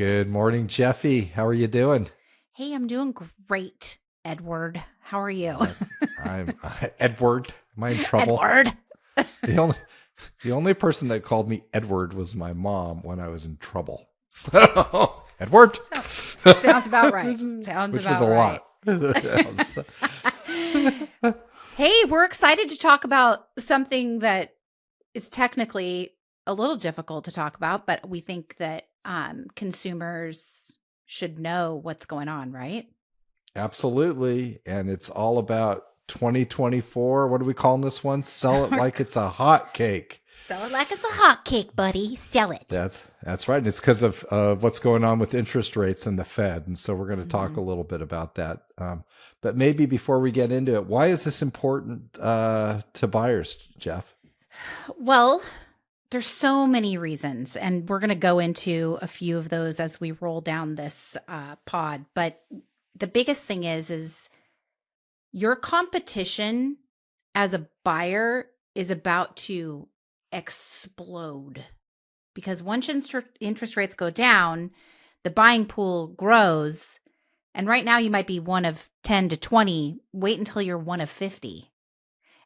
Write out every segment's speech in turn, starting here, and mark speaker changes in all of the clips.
Speaker 1: Good morning, Jefi. How are you doing?
Speaker 2: Hey, I'm doing great, Edward. How are you?
Speaker 1: Uh, I'm Edward. Am I in trouble?
Speaker 2: Edward.
Speaker 1: The only the only person that called me Edward was my mom when I was in trouble. So Edward,
Speaker 2: Sounds about right. Sounds
Speaker 1: which was
Speaker 2: about
Speaker 1: a
Speaker 2: right.
Speaker 1: lot.
Speaker 2: Hey, we're excited to talk about something that is technically a little difficult to talk about, but we think that consumers should know what's going on, right?
Speaker 1: Absolutely, and it's all about 2024. What are we calling this one? Sell it like it's a hot cake.
Speaker 2: Sell it like it's a hot cake, buddy. Sell it.
Speaker 1: That's right. And it's because of what's going on with interest rates and the Fed. And so we're going to talk
Speaker 2: Mhm.
Speaker 1: a little bit about that. But maybe before we get into it, why is this important to buyers, Jeff?
Speaker 2: Well, there's so many reasons, and we're going to go into a few of those as we roll down this pod. But the biggest thing is your competition as a buyer is about to explode because once interest rates go down, the buying pool grows. And right now you might be one of 10 to 20. Wait until you're one of 50.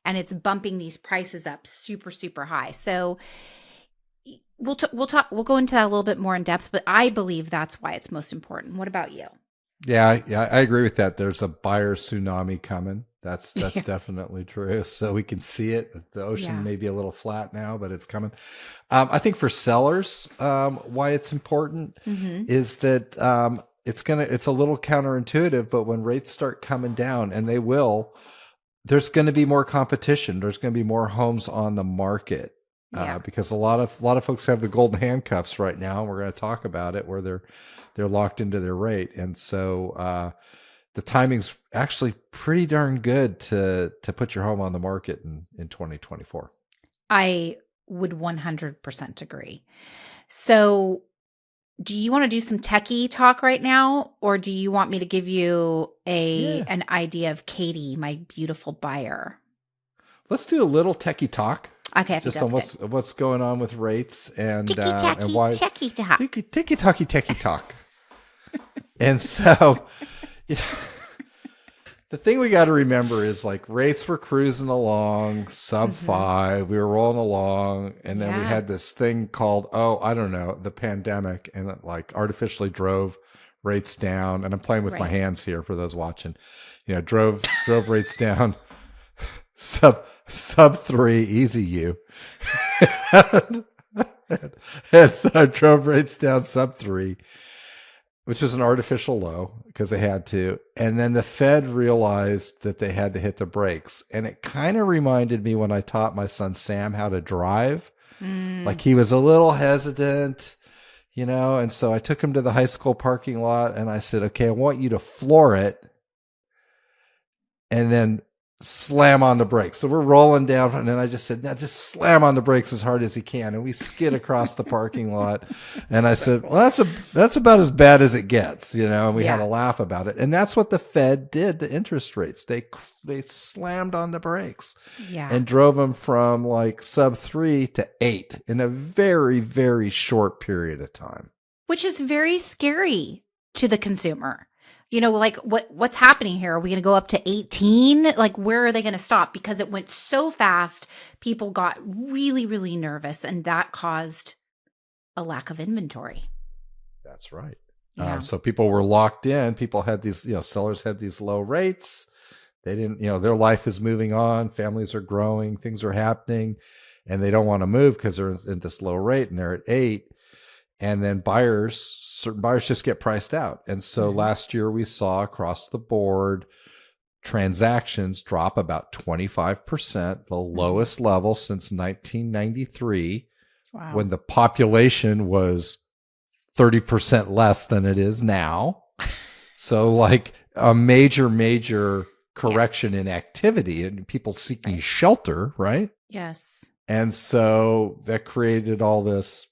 Speaker 2: And it's bumping these prices up super, super high. So we'll go into that a little bit more in depth, but I believe that's why it's most important. What about you?
Speaker 1: Yeah, I agree with that. There's a buyer tsunami coming. That's
Speaker 2: Yeah.
Speaker 1: definitely true. So we can see it. The ocean
Speaker 2: Yeah.
Speaker 1: may be a little flat now, but it's coming. I think for sellers, why it's important
Speaker 2: Mm-hmm.
Speaker 1: is that it's a little counterintuitive, but when rates start coming down, and they will, there's going to be more competition. There's going to be more homes on the market.
Speaker 2: Yeah.
Speaker 1: Because a lot of folks have the golden handcuffs right now. We're going to talk about it where they're locked into their rate, and so the timing's actually pretty darn good to put your home on the market in 2024.
Speaker 2: I would 100% agree. So, do you want to do some techie talk right now, or do you want me to give you
Speaker 1: Yeah,
Speaker 2: an idea of Katie, my beautiful buyer?
Speaker 1: let's do a little techie talk
Speaker 2: Okay, I think
Speaker 1: just on
Speaker 2: that's good.
Speaker 1: what's going on with rates
Speaker 2: Ticky
Speaker 1: and
Speaker 2: tacky,
Speaker 1: why
Speaker 2: techie talk.
Speaker 1: ticky talky techie talk. And so, you know, the thing we got to remember is like rates were cruising along sub
Speaker 2: Mm-hmm.
Speaker 1: 5. We were rolling along, and then we
Speaker 2: Yeah.
Speaker 1: had this thing called, oh, I don't know, the pandemic, and it like artificially drove rates down. And I'm playing with my
Speaker 2: Right.
Speaker 1: hands here for those watching. Drove rates down sub 3, easy you. And so I drove rates down sub 3, which was an artificial low because they had to. And then the Fed realized that they had to hit the brakes. And it kind of reminded me when I taught my son Sam how to drive. Like
Speaker 2: Mm,
Speaker 1: he was a little hesitant, and so I took him to the high school parking lot and I said, okay, I want you to floor it and then slam on the brakes. So we're rolling down, and then I just said, now just slam on the brakes as hard as you can. And we skid across the parking lot. And I said, well, that's about as bad as it gets, and we had
Speaker 2: yeah.
Speaker 1: a laugh about it. And that's what the Fed did to interest rates. They slammed on the brakes
Speaker 2: Yeah.
Speaker 1: and drove them from like sub 3 to 8 in a very, very short period of time.
Speaker 2: Which is very scary to the consumer. Like what's happening here? Are we going to go up to 18? Like, where are they going to stop? Because it went so fast, people got really, really nervous, and that caused a lack of inventory.
Speaker 1: That's right.
Speaker 2: Yeah.
Speaker 1: So people were locked in. People had these, sellers had these low rates. They didn't, their life is moving on. Families are growing. Things are happening, and they don't want to move because they're in this low rate and they're at 8. And then certain buyers just get priced out. And so
Speaker 2: Mhm.
Speaker 1: last year we saw across the board transactions drop about 25%, the lowest level since 1993,
Speaker 2: Wow.
Speaker 1: when the population was 30% less than it is now. So like a major correction in activity and people seeking
Speaker 2: Right.
Speaker 1: shelter, right?
Speaker 2: Yes.
Speaker 1: And so that created all this,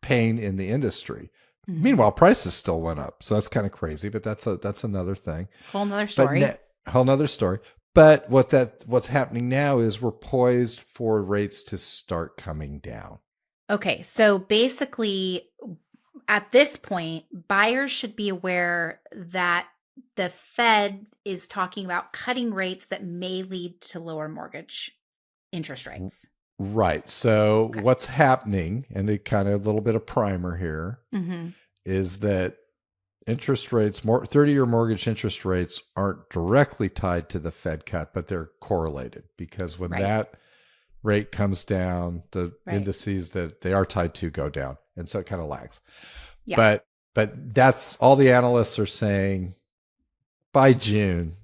Speaker 1: pain in the industry.
Speaker 2: Mhm.
Speaker 1: Meanwhile, prices still went up. So that's kind of crazy, but that's another thing.
Speaker 2: Whole nother
Speaker 1: But
Speaker 2: story.
Speaker 1: whole nother story. But what's happening now is we're poised for rates to start coming down.
Speaker 2: Okay, so basically, at this point, buyers should be aware that the Fed is talking about cutting rates that may lead to lower mortgage interest rates.
Speaker 1: Right. So
Speaker 2: Okay.
Speaker 1: what's happening, and a kind of a little bit of primer here,
Speaker 2: Mm-hmm.
Speaker 1: is that interest rates, 30-year mortgage interest rates aren't directly tied to the Fed cut, but they're correlated, because when
Speaker 2: Right.
Speaker 1: that rate comes down, the
Speaker 2: Right.
Speaker 1: indices that they are tied to go down. And so it kind of lags.
Speaker 2: Yeah.
Speaker 1: But that's all the analysts are saying. By June,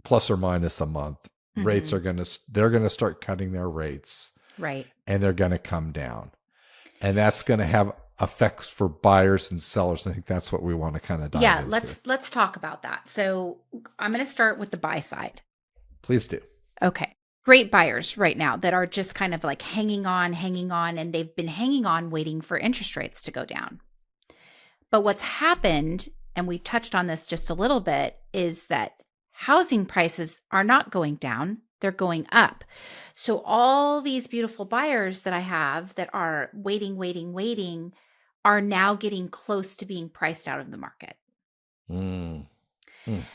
Speaker 1: plus or minus a month, rates
Speaker 2: Mm-hmm.
Speaker 1: are they're going to start cutting their rates,
Speaker 2: Right.
Speaker 1: and they're going to come down. And that's going to have effects for buyers and sellers. And I think that's what we want to kind of dive into.
Speaker 2: Let's talk about that. So I'm going to start with the buy side.
Speaker 1: Please do.
Speaker 2: Okay. Great buyers right now that are just kind of like hanging on, and they've been hanging on waiting for interest rates to go down. But what's happened, and we touched on this just a little bit, is that housing prices are not going down, they're going up. So all these beautiful buyers that I have that are waiting are now getting close to being priced out of the market.
Speaker 1: Mm.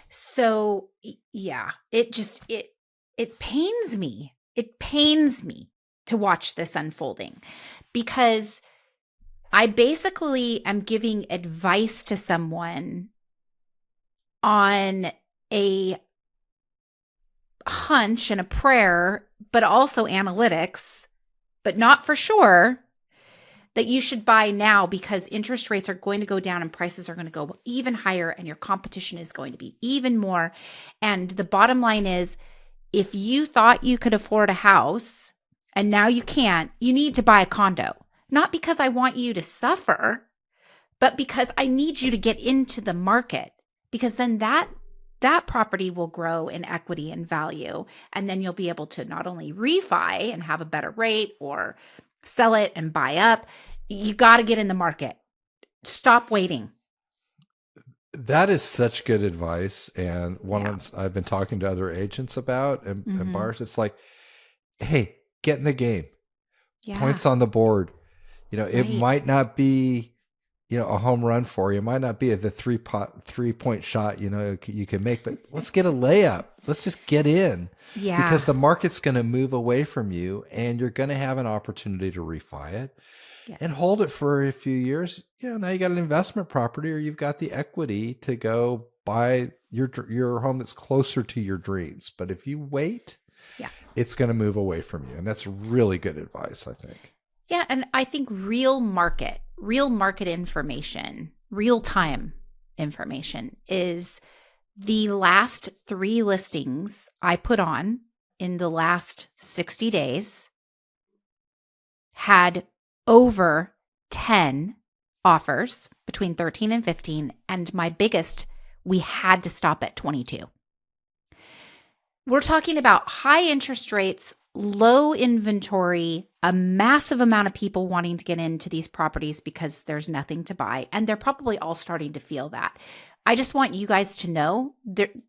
Speaker 2: So yeah, it pains me. It pains me to watch this unfolding, because I basically am giving advice to someone on a hunch and a prayer, but also analytics, but not for sure, that you should buy now because interest rates are going to go down and prices are going to go even higher and your competition is going to be even more. And the bottom line is, if you thought you could afford a house and now you can't, you need to buy a condo. Not because I want you to suffer, but because I need you to get into the market, because then that property will grow in equity and value. And then you'll be able to not only refi and have a better rate or sell it and buy up. You got to get in the market. Stop waiting.
Speaker 1: That is such good advice. And I've been talking to other agents about and buyers. It's like, hey, get in the game. Yeah. Points on the board. It might not be, a home run for you. It might not be the 3-point shot, you can make, but let's get a layup. Let's just get in. Yeah. Because the market's going to move away from you and you're going to have an opportunity to refi it. Yes. And hold it for a few years. Now you got an investment property, or you've got the equity to go buy your home that's closer to your dreams. But if you wait, it's going to move away from you. And that's really good advice, I think.
Speaker 2: Yeah. And I think real market information, real time information is the last 3 listings I put on in the last 60 days had over 10 offers, between 13 and 15. And my biggest, we had to stop at 22. We're talking about high interest rates, low inventory, a massive amount of people wanting to get into these properties because there's nothing to buy. And they're probably all starting to feel that. I just want you guys to know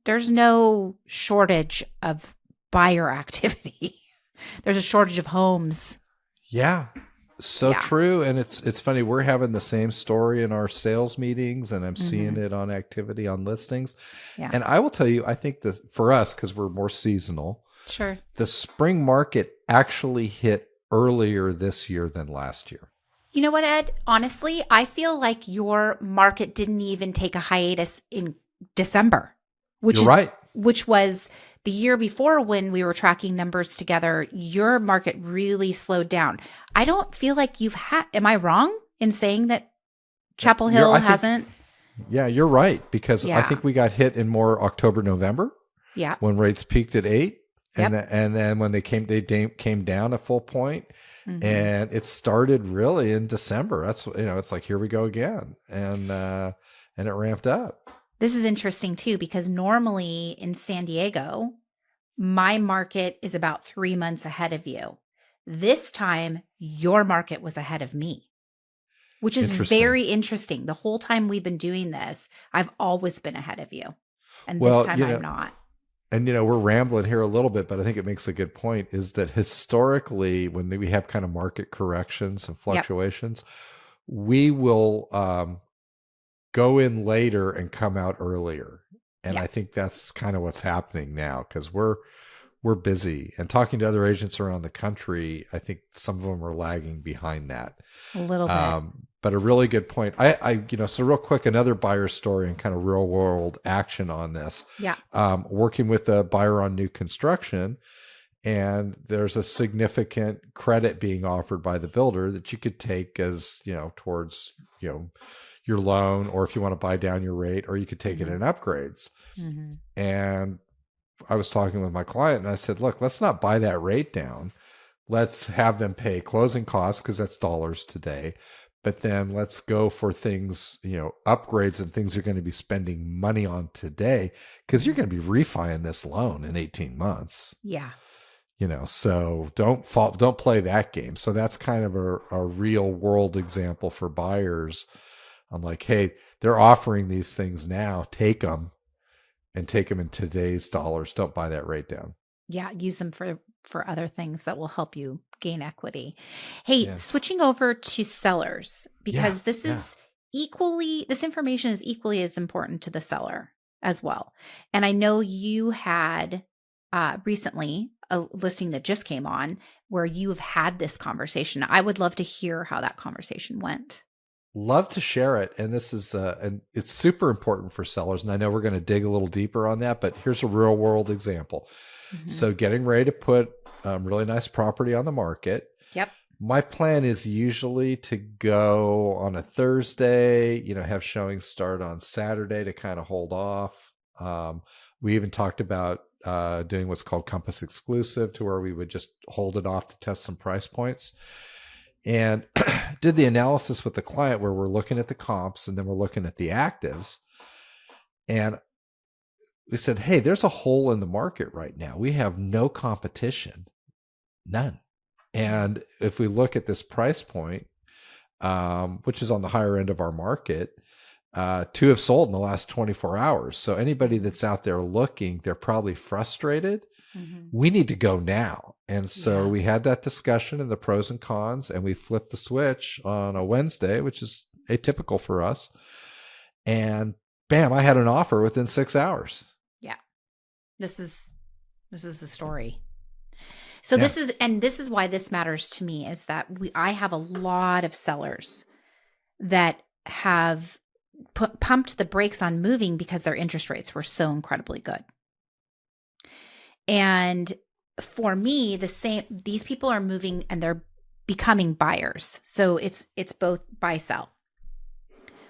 Speaker 2: there's no shortage of buyer activity. There's a shortage of homes.
Speaker 1: Yeah. So true. And it's funny. We're having the same story in our sales meetings, and I'm seeing it on activity on listings. Yeah. And I will tell you, I think for us, because we're more seasonal,
Speaker 2: sure,
Speaker 1: the spring market actually hit earlier this year than last year.
Speaker 2: You know what, Ed? Honestly, I feel like your market didn't even take a hiatus in December, which was the year before when we were tracking numbers together. Your market really slowed down. I don't feel like am I wrong in saying that Chapel Hill hasn't?
Speaker 1: Yeah, you're right. Because I think we got hit in more October, November.
Speaker 2: Yeah.
Speaker 1: When rates peaked at 8. And, and then when they came down a full point, and it started really in December. That's, it's like, here we go again. And it ramped up.
Speaker 2: This is interesting too, because normally in San Diego, my market is about 3 months ahead of you. This time, your market was ahead of me, which is very interesting. The whole time we've been doing this, I've always been ahead of you. And this time I'm not.
Speaker 1: And, we're rambling here a little bit, but I think it makes a good point, is that historically, when we have kind of market corrections and fluctuations, we will go in later and come out earlier. And
Speaker 2: Yeah,
Speaker 1: I think that's kind of what's happening now because we're busy and talking to other agents around the country. I think some of them are lagging behind that.
Speaker 2: a little bit.
Speaker 1: But a really good point. So real quick, another buyer story and kind of real world action on this.
Speaker 2: Yeah.
Speaker 1: Working with a buyer on new construction, and there's a significant credit being offered by the builder that you could take as, towards, your loan, or if you want to buy down your rate, or you could take it in upgrades.
Speaker 2: Mm-hmm.
Speaker 1: And I was talking with my client and I said, look, let's not buy that rate down. Let's have them pay closing costs because that's dollars today. But then let's go for things, upgrades and things you're going to be spending money on today because you're going to be refining this loan in 18 months.
Speaker 2: Yeah.
Speaker 1: So don't play that game. So that's kind of a real world example for buyers. I'm like, hey, they're offering these things now. Take them and take them in today's dollars. Don't buy that rate down.
Speaker 2: Yeah. Use them for other things that will help you gain equity. Hey,
Speaker 1: Yeah.
Speaker 2: switching over to sellers, because this information is equally as important to the seller as well. And I know you had recently a listing that just came on where you have had this conversation. I would love to hear how that conversation went.
Speaker 1: Love to share it. And this is, and it's super important for sellers. And I know we're going to dig a little deeper on that, but here's a real world example.
Speaker 2: Mm-hmm.
Speaker 1: So getting ready to put really nice property on the market.
Speaker 2: Yep.
Speaker 1: My plan is usually to go on a Thursday, have showings start on Saturday to kind of hold off. We even talked about doing what's called Compass Exclusive, to where we would just hold it off to test some price points. And did the analysis with the client where we're looking at the comps and then we're looking at the actives. And we said, hey, there's a hole in the market right now. We have no competition, none. And if we look at this price point, which is on the higher end of our market, two have sold in the last 24 hours. So anybody that's out there looking, they're probably frustrated. Mm-hmm. We need to go now. And so we had that discussion and the pros and cons, and we flipped the switch on a Wednesday, which is atypical for us. And bam, I had an offer within 6 hours.
Speaker 2: Yeah. This is a story. So this is why this matters to me, is that I have a lot of sellers that have pumped the brakes on moving because their interest rates were so incredibly good. And for me, these people are moving and they're becoming buyers. So it's both buy, sell.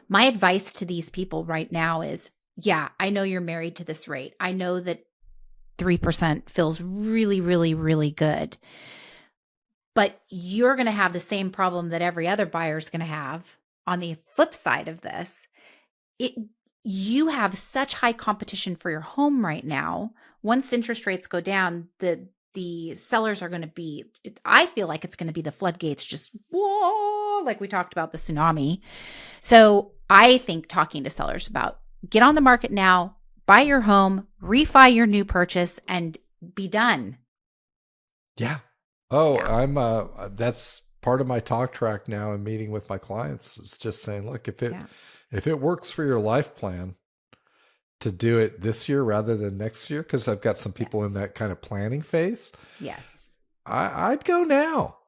Speaker 2: My advice to these people right now is, yeah, I know you're married to this rate. I know that 3% feels really, really, really good. But you're going to have the same problem that every other buyer is going to have. On the flip side of this, you have such high competition for your home right now. Once interest rates go down, the sellers are going to be, I feel like it's going to be the floodgates just, whoa, like we talked about the tsunami. So I think talking to sellers about, get on the market now, buy your home, refi your new purchase, and be done.
Speaker 1: Yeah. Oh, yeah. That's part of my talk track now and meeting with my clients. Is just saying, look, if it works for your life plan to do it this year rather than next year, because I've got some people in that kind of planning phase.
Speaker 2: Yes.
Speaker 1: I'd go now.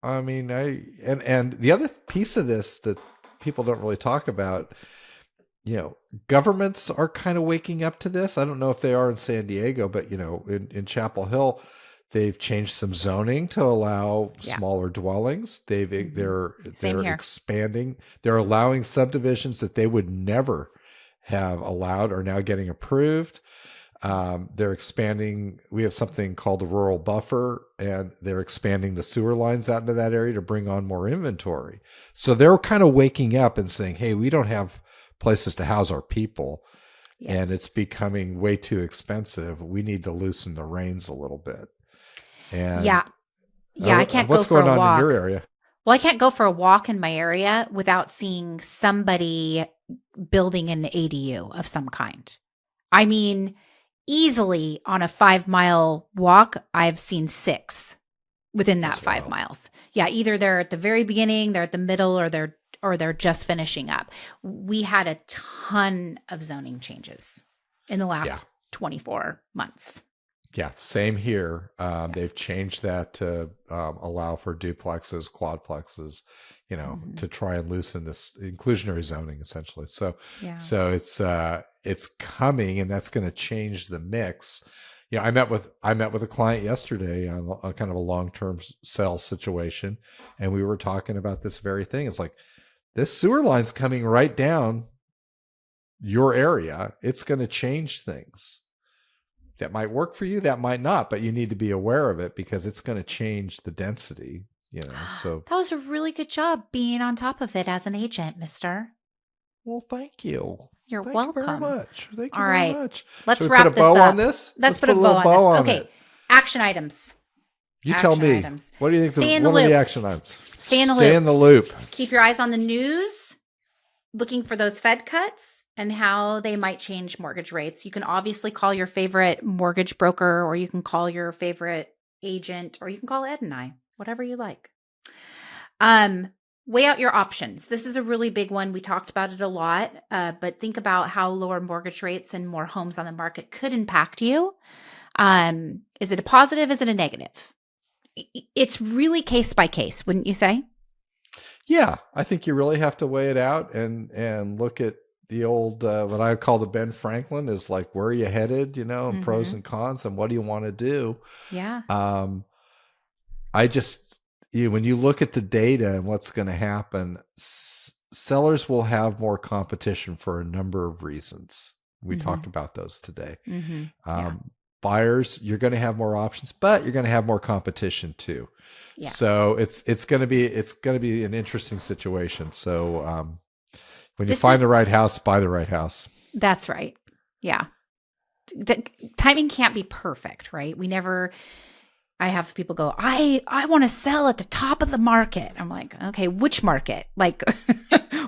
Speaker 1: I mean, and the other piece of this that people don't really talk about, governments are kind of waking up to this. I don't know if they are in San Diego, but in Chapel Hill, they've changed some zoning to allow smaller dwellings. They're expanding. They're allowing subdivisions that they would never have allowed are now getting approved. They're expanding. We have something called the rural buffer, and they're expanding the sewer lines out into that area to bring on more inventory. So they're kind of waking up and saying, hey, we don't have places to house our people. Yes. And it's becoming way too expensive. We need to loosen the reins a little bit. And
Speaker 2: I can't go for a walk. What's going on in your
Speaker 1: area?
Speaker 2: Well, I can't go for a walk in my area without seeing somebody building an ADU of some kind. I mean, easily on a 5-mile walk, I've seen 6 within that 5 miles. Yeah, either they're at the very beginning, they're at the middle, or or they're just finishing up. We had a ton of zoning changes in the last 24 months.
Speaker 1: Yeah, same here. They've changed that to allow for duplexes, quadplexes, to try and loosen this inclusionary zoning, essentially. So it's coming, and that's going to change the mix. I met with a client yesterday on a kind of a long-term sale situation, and we were talking about this very thing. It's like, this sewer line's coming right down your area. It's going to change things. That might work for you, that might not, but you need to be aware of it because it's going to change the density, so.
Speaker 2: That was a really good job being on top of it as an agent, mister.
Speaker 1: Well, thank you.
Speaker 2: You're
Speaker 1: Thank
Speaker 2: welcome.
Speaker 1: you very much. Thank you
Speaker 2: All
Speaker 1: very
Speaker 2: right.
Speaker 1: much.
Speaker 2: Let's
Speaker 1: Should we
Speaker 2: wrap
Speaker 1: put a
Speaker 2: this
Speaker 1: bow
Speaker 2: up.
Speaker 1: on this?
Speaker 2: Let's put a bow on this. Okay.
Speaker 1: It.
Speaker 2: Action items.
Speaker 1: You tell me.
Speaker 2: Items.
Speaker 1: What do you think?
Speaker 2: Stay in
Speaker 1: one
Speaker 2: the
Speaker 1: of
Speaker 2: loop.
Speaker 1: the action items.
Speaker 2: Stay in the loop.
Speaker 1: Stay in the loop.
Speaker 2: Keep your eyes on the news, looking for those Fed cuts and how they might change mortgage rates. You can obviously call your favorite mortgage broker, or you can call your favorite agent, or you can call Ed and I, whatever you like. Weigh out your options. This is a really big one. We talked about it a lot, but think about how lower mortgage rates and more homes on the market could impact you. Is it a positive? Is it a negative? It's really case by case, wouldn't you say?
Speaker 1: Yeah, I think you really have to weigh it out and look at the old, what I call the Ben Franklin, is like, where are you headed, and pros and cons, and what do you want to do?
Speaker 2: Yeah.
Speaker 1: I just, when you look at the data and what's going to happen, sellers will have more competition for a number of reasons. We talked about those today. Buyers, you're going to have more options, but you're going to have more competition too. Yeah. So it's going to be an interesting situation. So when you find the right house, buy the right house.
Speaker 2: That's right. Yeah. Timing can't be perfect, right? I have people go, I want to sell at the top of the market. I'm like, okay, which market? Like,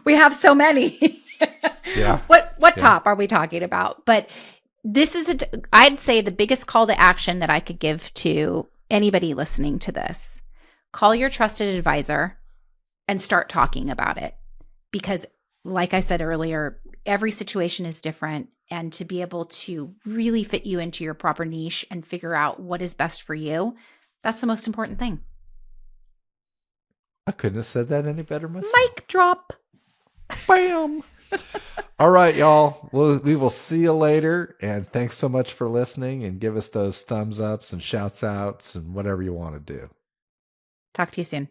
Speaker 2: we have so many.
Speaker 1: Yeah.
Speaker 2: What top are we talking about? But this is I'd say the biggest call to action that I could give to anybody listening to this: call your trusted advisor and start talking about it. Because like I said earlier, every situation is different. And to be able to really fit you into your proper niche and figure out what is best for you, that's the most important thing.
Speaker 1: I couldn't have said that any better myself.
Speaker 2: Mic drop.
Speaker 1: Bam. All right, y'all. We will see you later. And thanks so much for listening, and give us those thumbs ups and shouts outs and whatever you want to do.
Speaker 2: Talk to you soon.